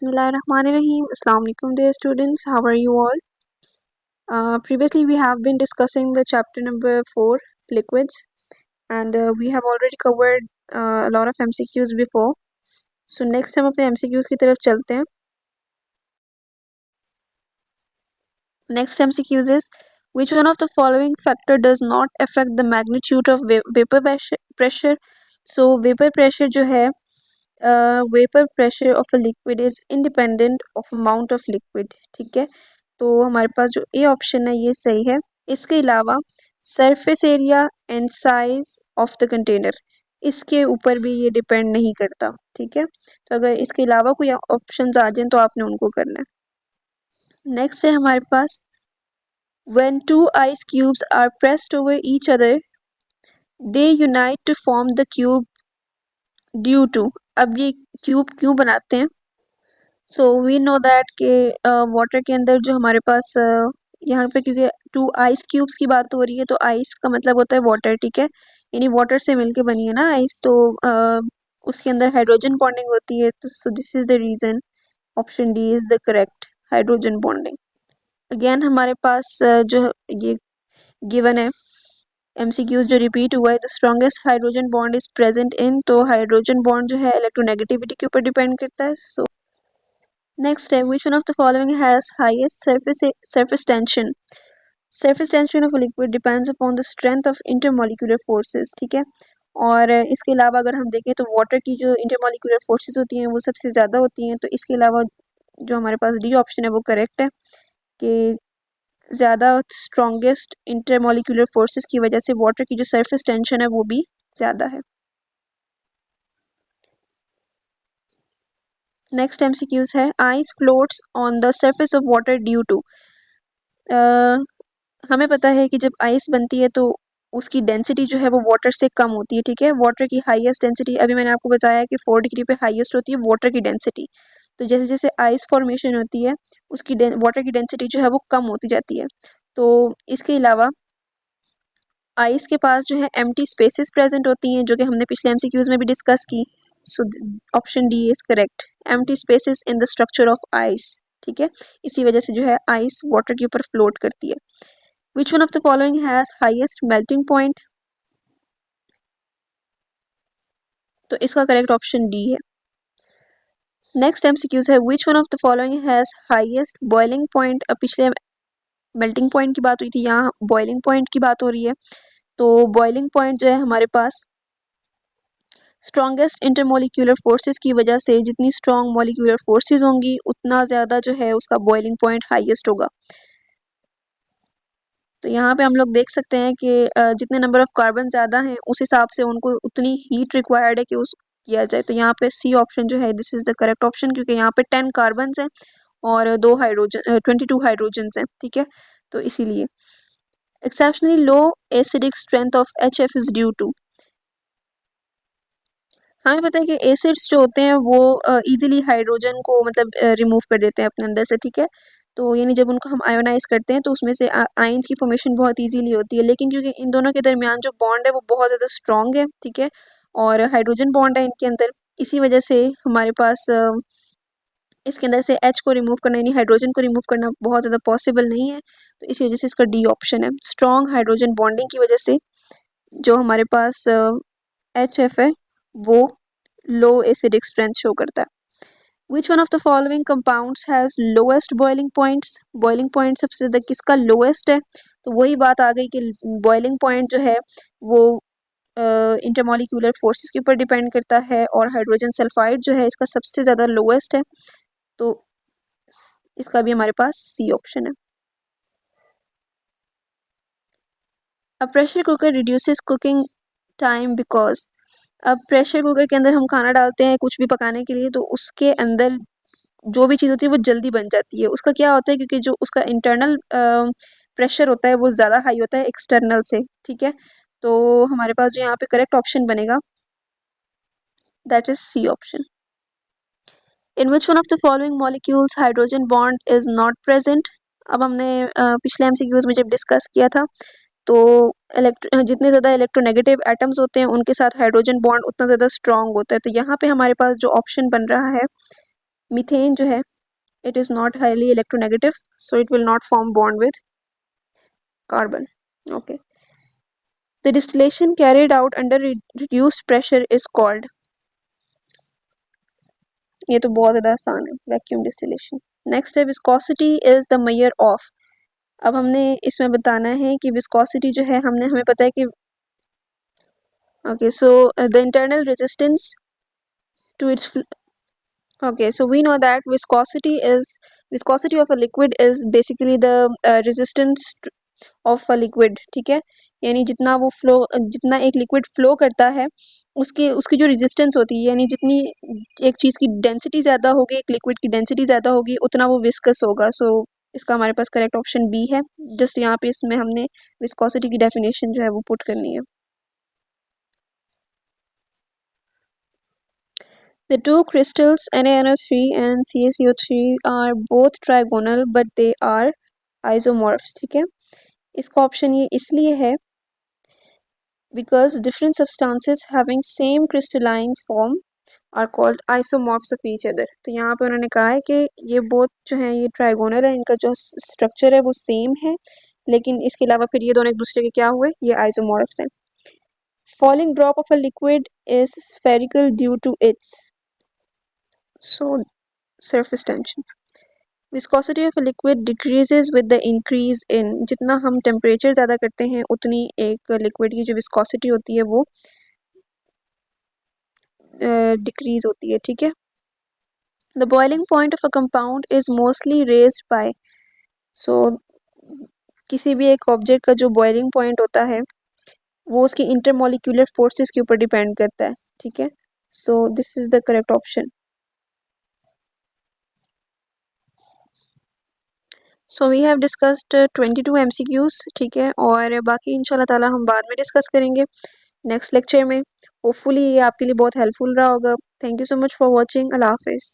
Bismillahirrahmanirrahim. Assalamu alaikum dear students. How are you all? Previously we have been discussing the chapter number 4, liquids, and we have already covered a lot of MCQs before. So next हम अपने MCQs की तरफ चलते हैं. Next MCQs is, which one of the following factor does not affect the magnitude of vapor pressure? So vapor pressure जो है, vapour pressure of a liquid is independent of amount of liquid. ठीक है, तो हमारे पास जो A option है ये सही है. इसके अलावा surface area and size of the container, इसके ऊपर भी ये डिपेंड नहीं करता. ठीक है, तो अगर इसके अलावा कोई ऑप्शंस आ जाए तो आपने उनको करना है. नेक्स्ट है हमारे पास, when two ice cubes are pressed over each other they unite to form the cube due to. अब ये क्यूब क्यों बनाते हैं? सो वी नो दैट के वाटर के अंदर जो हमारे पास यहाँ पे, क्योंकि टू आइस क्यूब्स की बात हो रही है, तो आइस का मतलब होता है वाटर. ठीक है, यानी वाटर से मिलके बनी है ना आइस, तो उसके अंदर हाइड्रोजन बॉन्डिंग होती है. तो so this is the reason. Option D is the correct, hydrogen bonding. Again हमारे पास जो ये गिवन है एमसीक्यूज जो रिपीट हुआ है, the strongest hydrogen bond is present in, तो हाइड्रोजन बॉन्ड जो है इलेक्ट्रोनेगेटिविटी के ऊपर डिपेंड करता है. सो नेक्स्ट है, which one of the following has highest surface tension? Surface tension of a liquid depends upon the strength of intermolecular forces. ठीक है, और इसके अलावा अगर हम देखें तो वाटर की जो इंटरमोलिकुलर फोर्सेस होती हैं वो सबसे ज़्यादा होती हैं. तो इसके अलावा जो हमारे पास डी ऑप्शन है वो करेक्ट है कि ज़्यादा स्ट्रॉन्गेस्ट इंटरमोलिकुलर फोर्सेस की वजह से वाटर की जो सरफेस टेंशन है वो भी ज़्यादा है. नेक्स्ट एमसीक्यूज है, ice floats on the surface of water due to. हमें पता है कि जब आइस बनती है तो उसकी डेंसिटी जो है वो वाटर से कम होती है. ठीक है, वाटर की हाईएस्ट डेंसिटी, अभी मैंने आपको बताया कि 4 डिग्री पे हाईएस्ट होती है वाटर की डेंसिटी. तो जैसे जैसे आइस फॉर्मेशन होती है उसकी वाटर की डेंसिटी जो है वो कम होती जाती है. तो इसके अलावा आइस के पास जो है एम्प्टी स्पेसेस प्रेजेंट होती हैं, जो कि हमने पिछले एमसीक्यूज में भी डिस्कस की. So option D is correct, empty spaces in the structure of ice. ठीक है, इसी वजह से जो है आइस वाटर के ऊपर फ्लोट करती है. Which one of the following has highest melting point? तो इसका करेक्ट ऑप्शन डी है. नेक्स्ट एमसीक्यूज है, which one of the following has highest boiling point? अब पिछले मेल्टिंग पॉइंट की बात हुई थी, यहाँ बॉइलिंग पॉइंट की बात हो रही है. तो बॉइलिंग पॉइंट जो है हमारे पास स्ट्रॉन्गेस्ट इंटरमोलिक्यूलर फोर्सेस की वजह से, जितनी स्ट्रॉन्ग मोलिक्यूलर फोर्सेस होंगी उतना ज़्यादा जो है उसका बॉइलिंग पॉइंट हाईएस्ट होगा. तो यहाँ पे हम लोग देख सकते हैं कि जितने नंबर ऑफ कार्बन ज़्यादा हैं उस हिसाब से उनको उतनी हीट रिक्वायर्ड है कि उस किया जाए. तो यहाँ पे सी ऑप्शन जो है this is the correct option, क्योंकि यहाँ पे 10 कार्बन हैं और 22 हाइड्रोजन्स हैं. ठीक है, तो इसीलिए exceptionally low acidic strength of HF is due to. हमें पता है कि एसिड्स जो होते हैं वो इजीली हाइड्रोजन को मतलब रिमूव कर देते हैं अपने अंदर से. ठीक है, तो यानी जब उनको हम आयोनाइज करते हैं तो उसमें से आयंस की फॉर्मेशन बहुत इजीली होती है. लेकिन क्योंकि इन दोनों के दरमियान जो बॉन्ड है वो बहुत ज़्यादा स्ट्रॉन्ग है, ठीक है, और हाइड्रोजन बॉन्ड है इनके अंदर, इसी वजह से हमारे पास इसके अंदर से H को रिमूव करना यानी हाइड्रोजन को रिमूव करना बहुत ज़्यादा पॉसिबल नहीं है. तो इसी वजह से इसका डी ऑप्शन है. स्ट्रॉन्ग हाइड्रोजन बॉन्डिंग की वजह से जो हमारे पास HF है वो लो एसिडिक स्ट्रेंथ शो करता है. Which one of the following compounds has lowest boiling points? Boiling point सबसे ज़्यादा किसका lowest है? तो वही बात आ गई कि boiling point जो है वो इंटरमोलिक्यूलर फोर्सेस के ऊपर डिपेंड करता है, और हाइड्रोजन सल्फाइड जो है इसका सबसे ज़्यादा लोएस्ट है. तो इसका भी हमारे पास सी ऑप्शन है. A pressure cooker reduces cooking time because, अब प्रेशर कुकर के अंदर हम खाना डालते हैं कुछ भी पकाने के लिए, तो उसके अंदर जो भी चीज़ होती है वो जल्दी बन जाती है. उसका क्या होता है, क्योंकि जो उसका इंटरनल प्रेशर होता है वो ज़्यादा हाई होता है एक्सटर्नल से. ठीक है, तो हमारे पास जो यहाँ पे करेक्ट ऑप्शन बनेगा that is C option. In which one of the following molecules hydrogen bond is not present. अब हमने पिछले एमसीक्यूज में जब डिस्कस किया था तो जितने ज़्यादा इलेक्ट्रोनेगेटिव एटम्स होते हैं उनके साथ हाइड्रोजन बॉन्ड उतना ज़्यादा स्ट्रॉन्ग होता है. तो यहाँ पे हमारे पास जो ऑप्शन बन रहा है मीथेन जो है, it is not highly electronegative, so it will not form bond with carbon. Okay. The distillation carried out under reduced pressure is called, ये तो बहुत ज़्यादा आसान है, वैक्यूम डिस्टिलेशन. नेक्स्ट है viscosity is the measure of. अब हमने इसमें बताना है कि विस्कोसिटी जो है, हमें पता है कि okay, so the internal resistance to its. Okay, so we know that viscosity of a liquid is basically the resistance of a liquid. ठीक है, यानी जितना एक लिक्विड फ्लो करता है, उसकी उसकी जो रेजिस्टेंस होती है, यानी जितनी एक चीज़ की डेंसिटी ज़्यादा होगी, एक लिक्विड की डेंसिटी ज़्यादा होगी, उतना वो विस्कस होगा. सो इसका हमारे पास करेक्ट ऑप्शन बी है. जस्ट यहाँ पे इसमें हमने विस्कोसिटी की डेफिनेशन जो है वो पुट करनी है. The two crystals NaNO3 and CaCO3 are both trigonal but they are isomorphs. ठीक है, इसका ऑप्शन ये इसलिए है because different substances having same crystalline form are called isomorphs of each other. तो यहाँ पे उन्होंने कहा है कि ये बोथ जो हैं ये ट्राइगोनल है, इनका जो स्ट्रक्चर है वो सेम है, लेकिन इसके अलावा फिर ये दोनों एक दूसरे के क्या हुए, ये आइसोमॉर्फ्स हैं. Falling drop of a liquid is spherical due to its so surface tension. Viscosity of a liquid decreases with the increase in, जितना हम टेम्परेचर ज़्यादा करते हैं उतनी एक लिक्विड की जो विस्कोसिटी होती है वो डिक्रीज होती है. ठीक है. The boiling point of a compound is mostly raised by, so किसी भी एक ऑब्जेक्ट का जो बॉइलिंग पॉइंट होता है वो उसकी इंटरमोलिक्यूलर फोर्सेस के ऊपर डिपेंड करता है. ठीक है, so this is the correct option. So we have discussed 22 MCQs. ठीक है, और बाकी इंशाल्लाह ताला हम बाद में डिस्कस करेंगे नेक्स्ट लेक्चर में. होपफुली ये आपके लिए बहुत हेल्पफुल रहा होगा. Thank you so much for watching. अल्लाह हाफिज़.